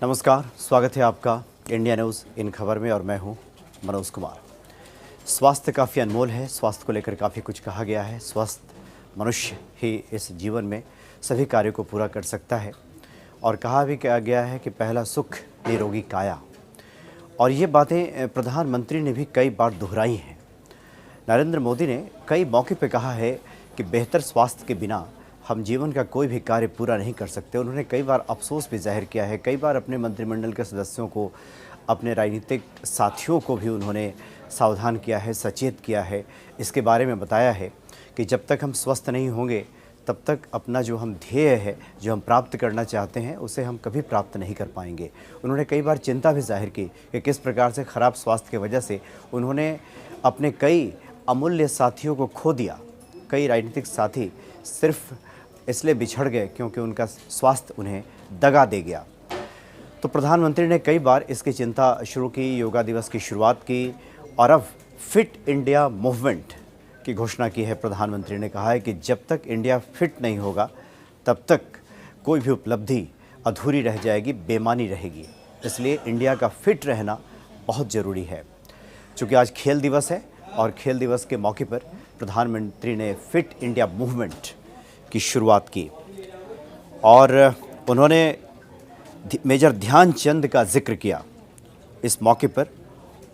नमस्कार, स्वागत है आपका इंडिया न्यूज़ इन खबर में और मैं हूं मनोज कुमार। स्वास्थ्य काफ़ी अनमोल है, स्वास्थ्य को लेकर काफ़ी कुछ कहा गया है। स्वस्थ मनुष्य ही इस जीवन में सभी कार्यों को पूरा कर सकता है और कहा भी गया है कि पहला सुख निरोगी काया। और ये बातें प्रधानमंत्री ने भी कई बार दोहराई हैं। नरेंद्र मोदी ने कई मौके पर कहा है कि बेहतर स्वास्थ्य के बिना हम जीवन का कोई भी कार्य पूरा नहीं कर सकते। उन्होंने कई बार अफसोस भी जाहिर किया है, कई बार अपने मंत्रिमंडल के सदस्यों को, अपने राजनीतिक साथियों को भी उन्होंने सावधान किया है, सचेत किया है। इसके बारे में बताया है कि जब तक हम स्वस्थ नहीं होंगे तब तक अपना जो हम ध्येय है, जो हम प्राप्त करना चाहते हैं, उसे हम कभी प्राप्त नहीं कर पाएंगे। उन्होंने कई बार चिंता भी जाहिर की कि किस प्रकार से ख़राब स्वास्थ्य की वजह से उन्होंने अपने कई अमूल्य साथियों को खो दिया। कई राजनीतिक साथी सिर्फ इसलिए बिछड़ गए क्योंकि उनका स्वास्थ्य उन्हें दगा दे गया। तो प्रधानमंत्री ने कई बार इसकी चिंता शुरू की, योगा दिवस की शुरुआत की और अब फिट इंडिया मूवमेंट की घोषणा की है। प्रधानमंत्री ने कहा है कि जब तक इंडिया फिट नहीं होगा तब तक कोई भी उपलब्धि अधूरी रह जाएगी, बेमानी रहेगी। इसलिए इंडिया का फिट रहना बहुत ज़रूरी है। चूँकि आज खेल दिवस है और खेल दिवस के मौके पर प्रधानमंत्री ने फिट इंडिया मूवमेंट की शुरुआत की और उन्होंने मेजर ध्यानचंद का जिक्र किया इस मौके पर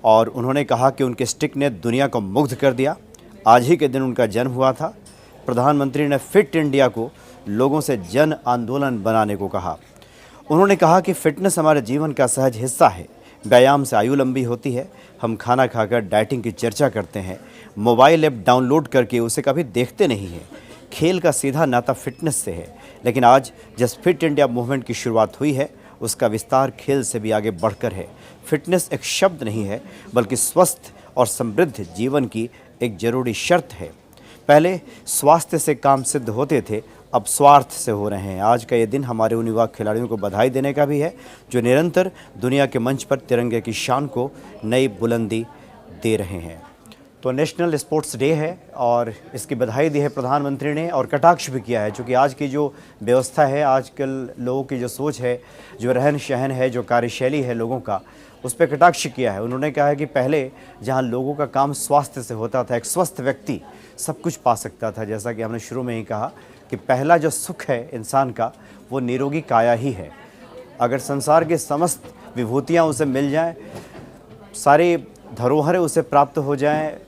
और उन्होंने कहा कि उनके स्टिक ने दुनिया को मुग्ध कर दिया। आज ही के दिन उनका जन्म हुआ था। प्रधानमंत्री ने फिट इंडिया को लोगों से जन आंदोलन बनाने को कहा। उन्होंने कहा कि फिटनेस हमारे जीवन का सहज हिस्सा है। व्यायाम से आयु लंबी होती है। हम खाना खाकर डाइटिंग की चर्चा करते हैं, मोबाइल ऐप डाउनलोड करके उसे कभी देखते नहीं हैं। खेल का सीधा नाता फिटनेस से है, लेकिन आज जिस फिट इंडिया मूवमेंट की शुरुआत हुई है उसका विस्तार खेल से भी आगे बढ़कर है। फिटनेस एक शब्द नहीं है बल्कि स्वस्थ और समृद्ध जीवन की एक ज़रूरी शर्त है। पहले स्वास्थ्य से काम सिद्ध होते थे, अब स्वार्थ से हो रहे हैं। आज का ये दिन हमारे उन युवा खिलाड़ियों को बधाई देने का भी है जो निरंतर दुनिया के मंच पर तिरंगे की शान को नई बुलंदी दे रहे हैं। तो नेशनल स्पोर्ट्स डे है और इसकी बधाई दी है प्रधानमंत्री ने और कटाक्ष भी किया है। चूँकि आज की जो व्यवस्था है, आजकल लोगों की जो सोच है, जो रहन सहन है, जो कार्यशैली है लोगों का, उस पर कटाक्ष किया है। उन्होंने कहा है कि पहले जहां लोगों का काम स्वास्थ्य से होता था, एक स्वस्थ व्यक्ति सब कुछ पा सकता था। जैसा कि हमने शुरू में ही कहा कि पहला जो सुख है इंसान का वो निरोगी काया ही है। अगर संसार के समस्त विभूतियाँ उसे मिल जाएँ, सारी धरोहरें उसे प्राप्त हो जाएँ,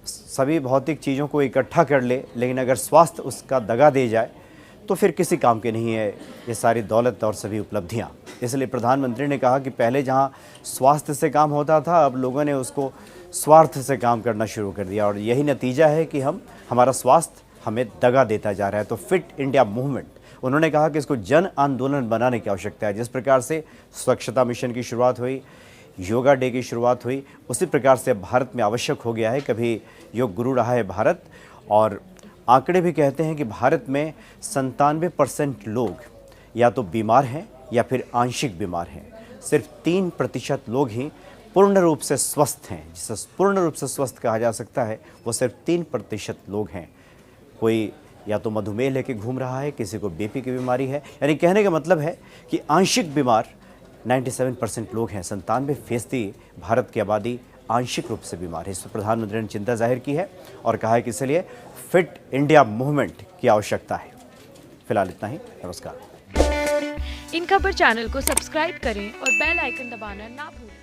सभी भौतिक चीज़ों को इकट्ठा कर ले, लेकिन अगर स्वास्थ्य उसका दगा दे जाए तो फिर किसी काम के नहीं है ये सारी दौलत और सभी उपलब्धियां। इसलिए प्रधानमंत्री ने कहा कि पहले जहां स्वास्थ्य से काम होता था, अब लोगों ने उसको स्वार्थ से काम करना शुरू कर दिया और यही नतीजा है कि हमारा स्वास्थ्य हमें दगा देता जा रहा है। तो फिट इंडिया मूवमेंट, उन्होंने कहा कि इसको जन आंदोलन बनाने की आवश्यकता है। जिस प्रकार से स्वच्छता मिशन की शुरुआत हुई, योगा डे की शुरुआत हुई, उसी प्रकार से भारत में आवश्यक हो गया है। कभी योग गुरु रहा है भारत और आंकड़े भी कहते हैं कि भारत में 97% लोग या तो बीमार हैं या फिर आंशिक बीमार हैं। सिर्फ 3% लोग ही पूर्ण रूप से स्वस्थ हैं। जिसे पूर्ण रूप से स्वस्थ कहा जा सकता है वो सिर्फ 3% लोग हैं। कोई या तो मधुमेह लेके घूम रहा है, किसी को बीपी की बीमारी है। यानी कहने का मतलब है कि आंशिक बीमार 97% लोग हैं। 97% भारत की आबादी आंशिक रूप से बीमार है। इस पर प्रधानमंत्री ने चिंता जाहिर की है और कहा है कि इसलिए फिट इंडिया मूवमेंट की आवश्यकता है। फिलहाल इतना ही। नमस्कार। इन खबर चैनल को सब्सक्राइब करें और बेल आइकन दबाना ना भूलें।